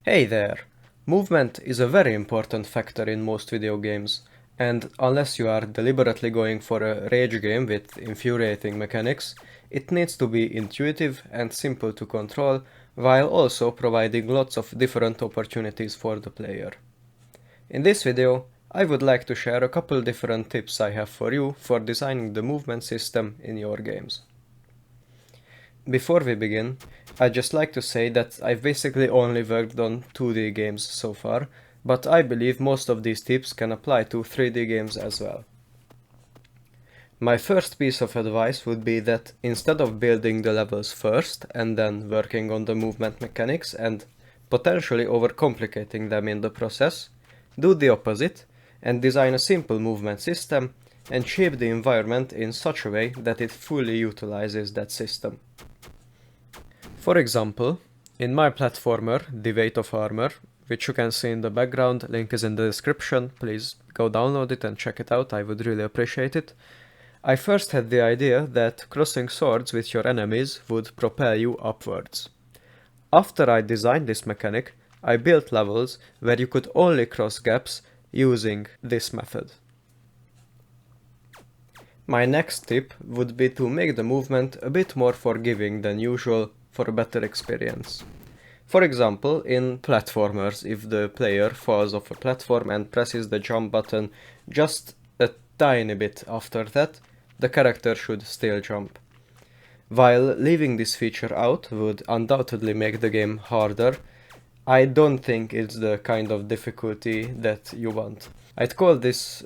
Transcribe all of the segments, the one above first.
Hey there! Movement is a very important factor in most video games, and unless you are deliberately going for a rage game with infuriating mechanics, it needs to be intuitive and simple to control, while also providing lots of different opportunities for the player. In this video, I would like to share a couple different tips I have for you for designing the movement system in your games. Before we begin, I'd just like to say that I've basically only worked on 2D games so far, but I believe most of these tips can apply to 3D games as well. My first piece of advice would be that instead of building the levels first and then working on the movement mechanics and potentially overcomplicating them in the process, do the opposite and design a simple movement system and shape the environment in such a way that it fully utilizes that system. For example, in my platformer, The Weight of Armor, which you can see in the background, link is in the description, please go download it and check it out, I would really appreciate it. I first had the idea that crossing swords with your enemies would propel you upwards. After I designed this mechanic, I built levels where you could only cross gaps using this method. My next tip would be to make the movement a bit more forgiving than usual for a better experience. For example, in platformers, if the player falls off a platform and presses the jump button just a tiny bit after that, the character should still jump. While leaving this feature out would undoubtedly make the game harder, I don't think it's the kind of difficulty that you want. I'd call this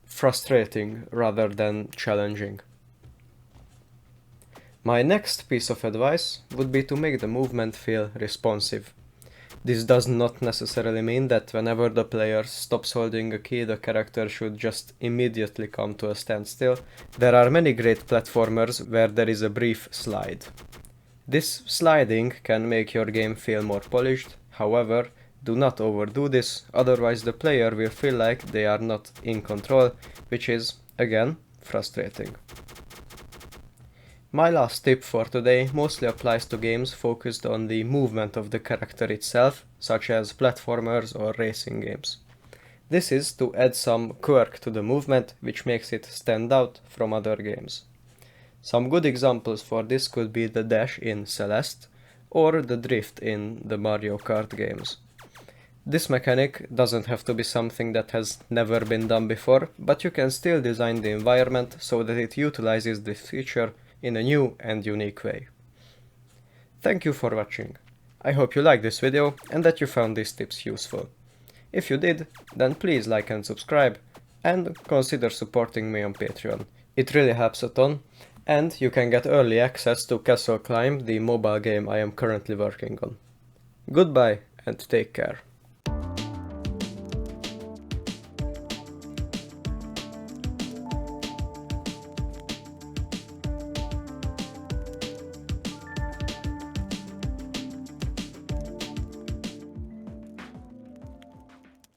frustrating rather than challenging. My next piece of advice would be to make the movement feel responsive. This does not necessarily mean that whenever the player stops holding a key, the character should just immediately come to a standstill. There are many great platformers where there is a brief slide. This sliding can make your game feel more polished, however, do not overdo this, otherwise the player will feel like they are not in control, which is, again, frustrating. My last tip for today mostly applies to games focused on the movement of the character itself, such as platformers or racing games. This is to add some quirk to the movement, which makes it stand out from other games. Some good examples for this could be the dash in Celeste, or the drift in the Mario Kart games. This mechanic doesn't have to be something that has never been done before, but you can still design the environment so that it utilizes this feature in a new and unique way. Thank you for watching. I hope you liked this video and that you found these tips useful. If you did, then please like and subscribe, and consider supporting me on Patreon. It really helps a ton, and you can get early access to Castle Climb, the mobile game I am currently working on. Goodbye and take care.